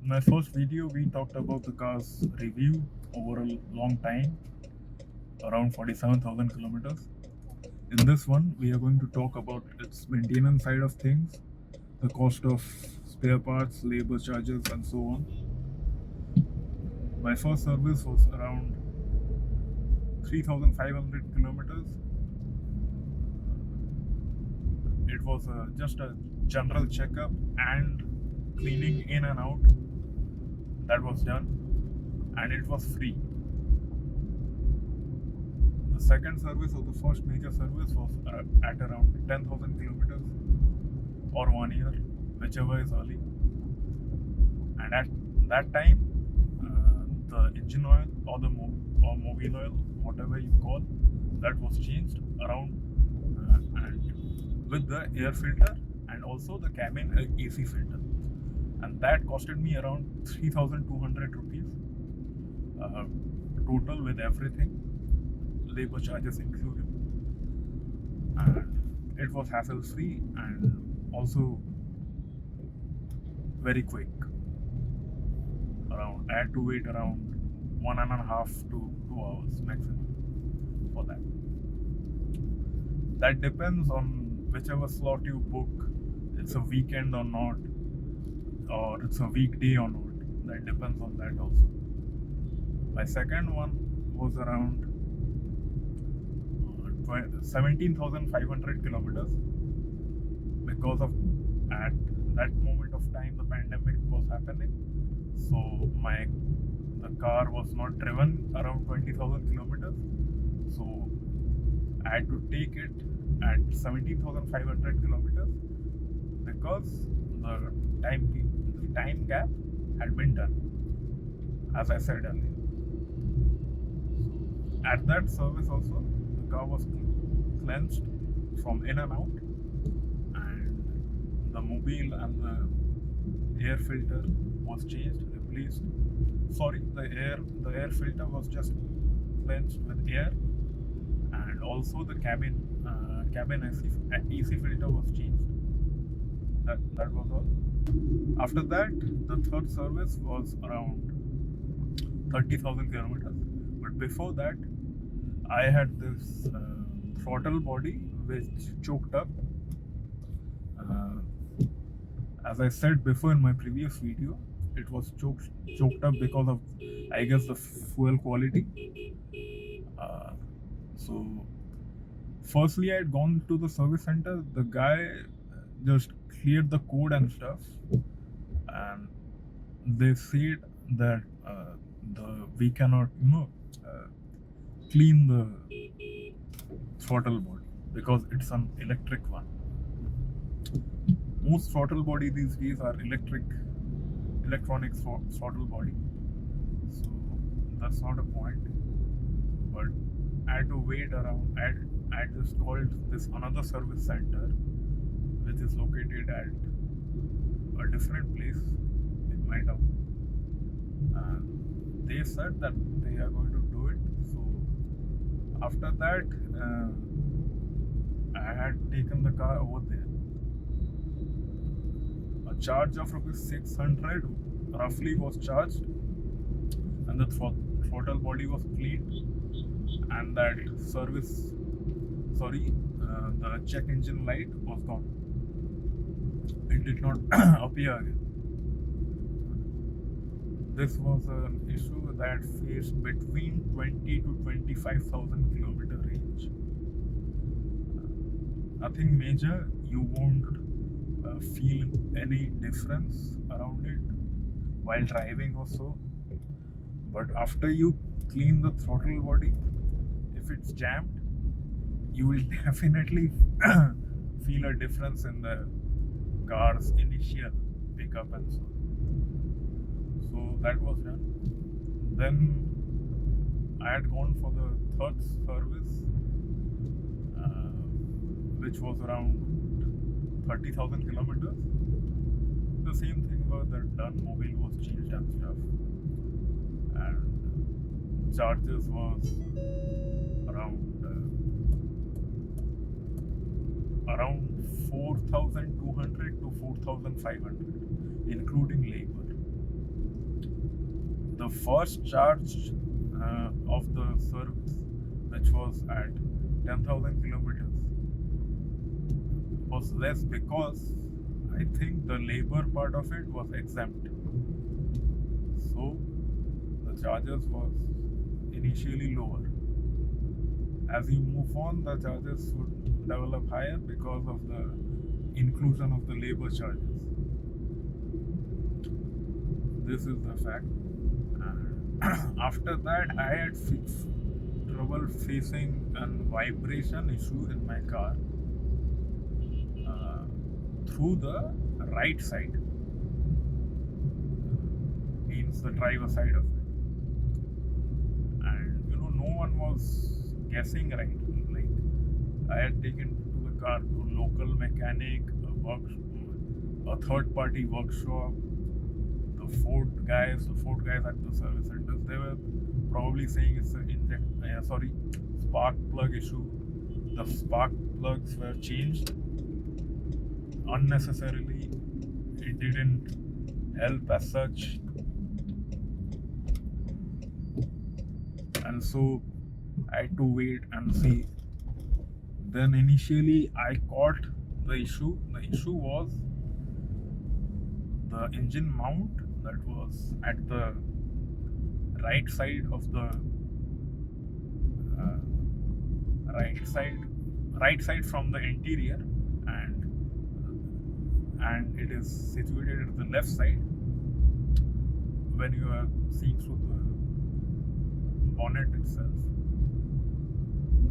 my first video, we talked about the car's review over a long time, around 47,000 kilometers. In this one, we are going to talk about its maintenance side of things, the cost of spare parts, labor charges, and so on. My first service was around 3,500 kilometers. It was just a general checkup and cleaning in and out that was done, and it was free. The second service or the first major service was at around 10,000 kilometers or 1 year, whichever is early. And at that time, the engine oil or the mobile oil, whatever you call, that was changed around and with the air filter and also the cabin AC filter, and that costed me around 3,200 rupees total with everything, labor charges included, and it was hassle free and also very quick. Around I had to wait around 1.5 to 2 hours maximum for that. That depends on whichever slot you book. It's a weekend or not, or it's a weekday or not. That depends on that also. My second one was around 17,500 kilometers because of at that moment of time the pandemic was happening, so the car was not driven around 20,000 kilometers, so I had to take it at 17,500 kilometers because the time gap had been done, as I said earlier. So at that service also, the car was cleansed from in and out, and the mobile and the air filter was changed, replaced. Sorry, the air filter was just cleansed with air, and also the cabin AC filter was changed. That was all. After that, the third service was around 30,000 kilometers. But before that, I had this throttle body which choked up. Uh, as I said before in my previous video, it was choked up because of, I guess, the fuel quality. So firstly, I had gone to the service center. The guy just cleared the code and stuff, and they said that we cannot, clean the throttle body because it's an electric one. Most throttle body these days are electronic throttle body, so that's not a point. But I had to wait around. I just called this another service center, which is located at a different place in my town. And they said that they are going to do it. So after that, I had taken the car over there. A charge of rupees 600 roughly was charged, and the throttle body was cleaned, and that the check engine light was gone. It did not appear again. This was an issue that faced between 20 to 25,000 kilometer range. Nothing major. You won't feel any difference around it while driving or so. But after you clean the throttle body, if it's jammed, you will definitely feel a difference in the car's initial pickup and so. So that was done. Then I had gone for the third service, which was around 30,000 kilometers. The same thing was that done, mobile was changed and stuff, and charges was around 4,200 to 4,500, including labor. The first charge of the service, which was at 10,000 kilometers, was less because I think the labor part of it was exempt. So the charges was initially lower. As you move on, the charges would develop higher because of the inclusion of the labor charges. This is the fact. And after that, I had trouble facing a vibration issue in my car through the right side, means the driver side of it. And no one was guessing right. Like, I had taken to the car to a local mechanic, a third-party workshop. The Ford guys at the service centers, they were probably saying it's a spark plug issue. The spark plugs were changed unnecessarily. It didn't help as such, and so I had to wait and see. Then initially I caught the issue. The issue was the engine mount that was at the right side of the right side from the interior, and it is situated at the left side when you are seeing through the bonnet itself.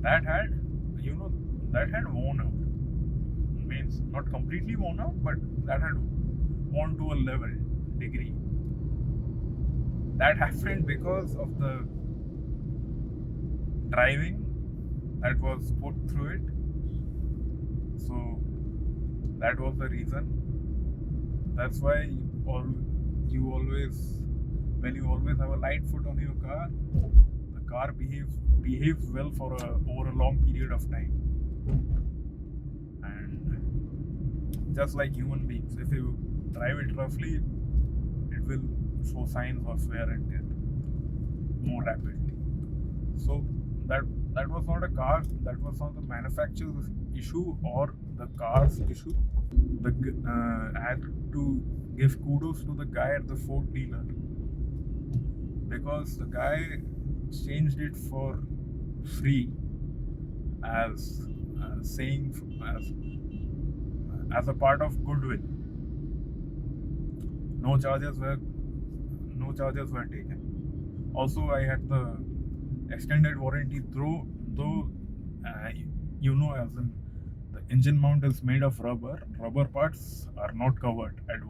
That had worn out. Means not completely worn out, but that had worn to a level degree. That happened because of the driving that was put through it. So that was the reason. That's why you always, when you always have a light foot on your car, the car behaves well for over a long period of time. And just like human beings, if you drive it roughly, it will show signs of wear and tear more rapidly. So that was not a car, that was not the manufacturer's issue or the car's issue. I had to give kudos to the guy at the Ford dealer, because the guy changed it for free as a part of goodwill. No charges were taken. Also, I had the extended warranty, though as in the engine mount is made of rubber. Rubber parts are not covered at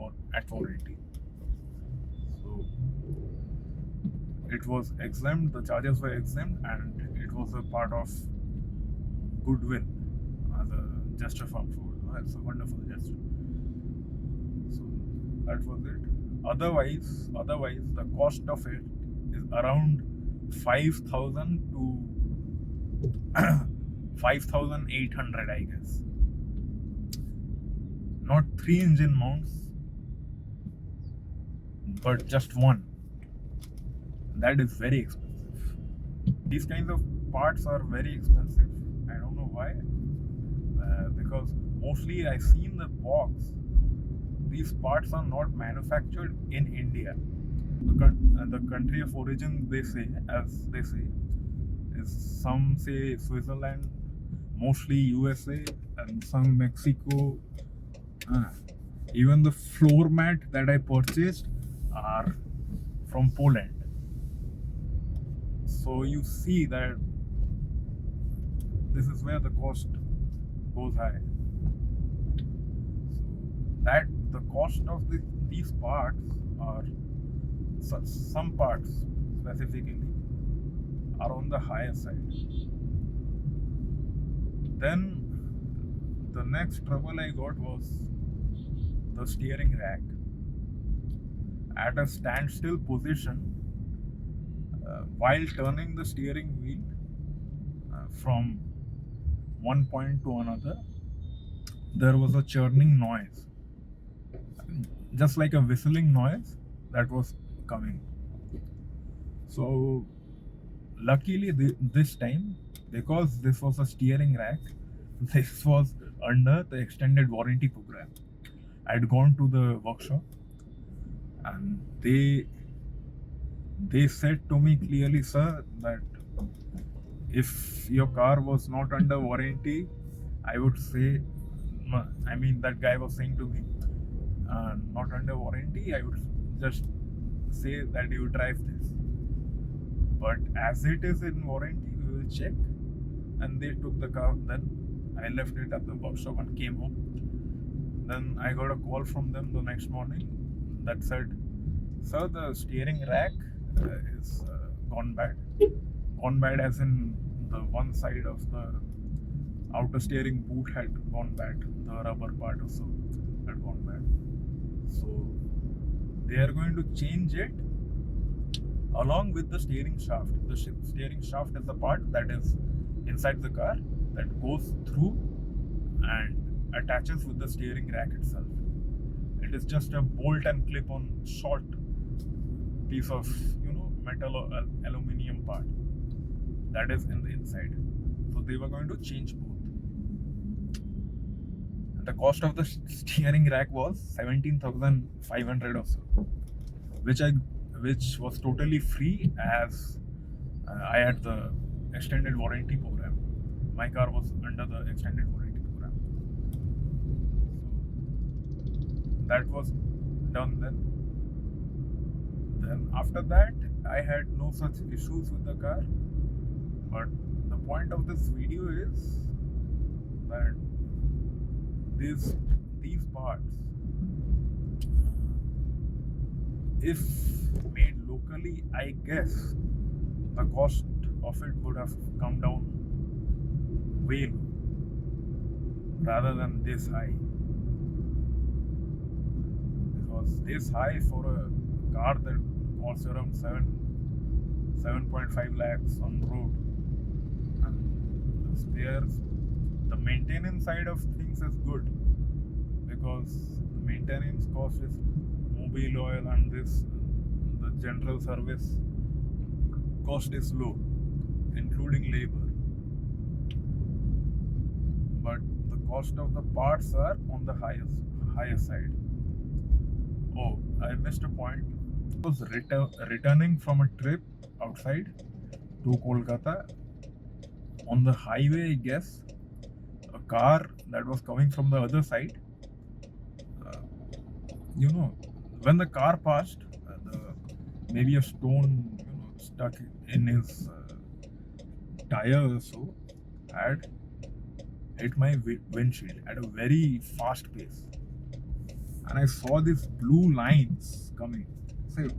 warranty. So it was exempt. The charges were exempt, and it was a part of goodwill as a gesture from Ford. It's a wonderful gesture. So that was it. Otherwise, the cost of it is around 5,000 to 5,800, I guess. Not 3 engine mounts, but just one. That is very expensive. These kinds of parts are very expensive. I don't know why. Because mostly I've seen the box. These parts are not manufactured in India. The country of origin, they say, is some say Switzerland, mostly USA, and some Mexico. Even the floor mat that I purchased are from Poland. So you see that this is where the cost goes high. So that the cost of these parts are, some parts specifically, are on the higher side. Then the next trouble I got was the steering rack. At a standstill position, while turning the steering wheel from one point to another, there was a churning noise, just like a whistling noise that was coming. So luckily this time, because this was a steering rack, this was under the extended warranty program. I'd gone to the workshop and they said to me clearly, sir, that if your car was not under warranty, I would say, I mean, that guy was saying to me, not under warranty, I would just say that you drive this. But as it is in warranty, we will check. And they took the car. Then I left it at the workshop and came home. Then I got a call from them the next morning that said, sir, the steering rack is gone bad. Gone bad as in the one side of the outer steering boot had gone bad. The rubber part also had gone bad. So they are going to change it along with the steering shaft. The steering shaft is the part that is inside the car that goes through and attaches with the steering rack itself. It is just a bolt and clip on short piece of metal or aluminium part that is in the inside. So they were going to change both. The cost of the steering rack was 17,500 or so, which was totally free as I had the extended warranty program. My car was under the extended warranty program. So that was done then. Then after that, I had no such issues with the car. But the point of this video is that these parts, if made locally, I guess the cost of it would have come down way low rather than this high. Because this high for a car that costs around 7.5 lakhs on the road, and the spares, the maintenance side of things is good because the maintenance cost is mobile oil and the general service cost is low, including labor. But the cost of the parts are on the higher side. Oh, I missed a point. I was returning from a trip outside to Kolkata. On the highway, I guess, a car that was coming from the other side, when the car passed, maybe a stone stuck in his tire or so had hit my windshield at a very fast pace. And I saw these blue lines coming. I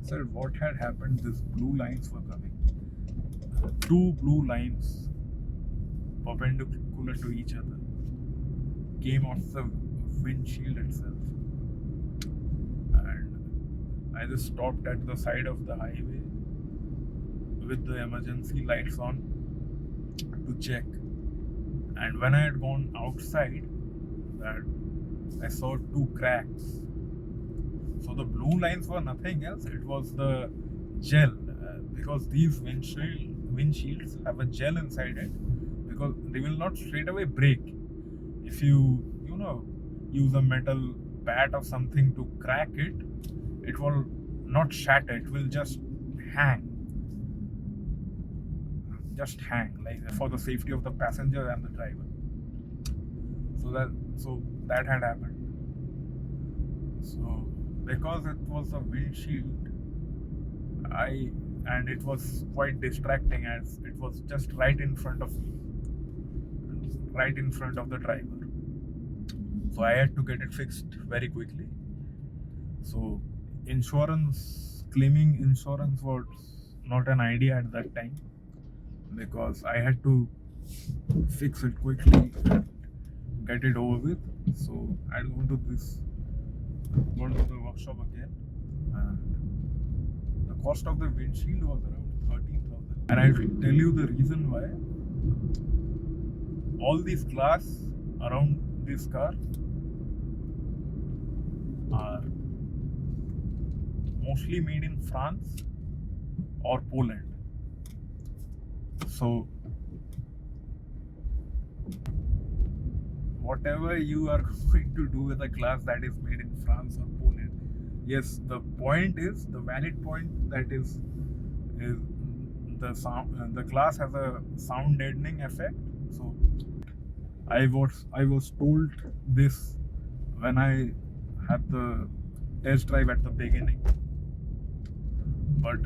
said, what had happened? These blue lines were coming. Two blue lines perpendicular to each other came off the windshield itself. And I just stopped at the side of the highway with the emergency lights on to check. And when I had gone outside, I saw two cracks. So the blue lines were nothing else. It was the gel, because these windshields have a gel inside it, because they will not straight away break. If you use a metal bat or something to crack it, it will not shatter. It will just hang, like for the safety of the passenger and the driver. So that had happened. So because it was a windshield, and it was quite distracting as it was just right in front of me, right in front of the driver. So I had to get it fixed very quickly. So claiming insurance was not an idea at that time, because I had to fix it quickly and get it over with. So I had gone to the workshop again, and the cost of the windshield was around 13,000. And I will tell you the reason why. All these glass around this car are mostly made in France or Poland. So whatever you are going to do with a glass that is made in France or Poland, yes, the valid point that is the sound. The glass has a sound deadening effect. So I was told this when I had the test drive at the beginning, but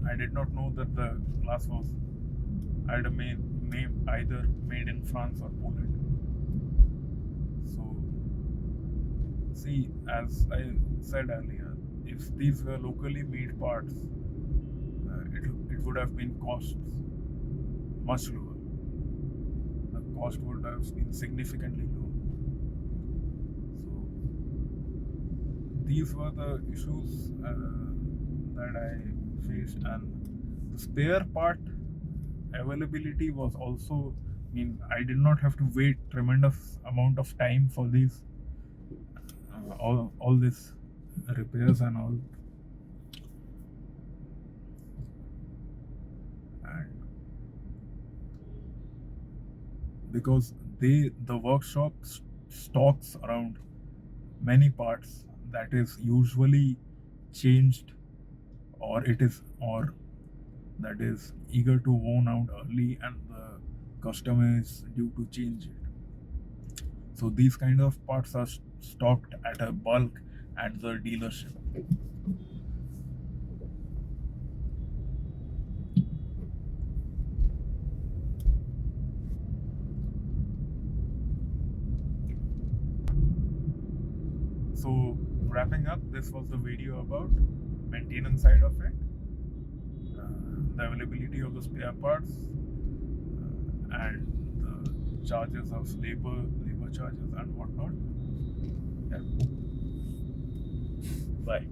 I did not know that the glass was either made in France or Poland. So, see, as I said earlier, if these were locally made parts, it would have been costs much lower. The cost would have been significantly low. So, these were the issues that I faced, and the spare part availability was also, I did not have to wait tremendous amount of time for these all this repairs and all. And because the workshop stocks around many parts that is usually changed, or that is eager to worn out early, and the customer is due to change it. So these kind of parts are stocked at a bulk at the dealership. So wrapping up, this was the video about maintenance side of it, the availability of the spare parts, and the charges of labor charges and whatnot. Yeah. Bye.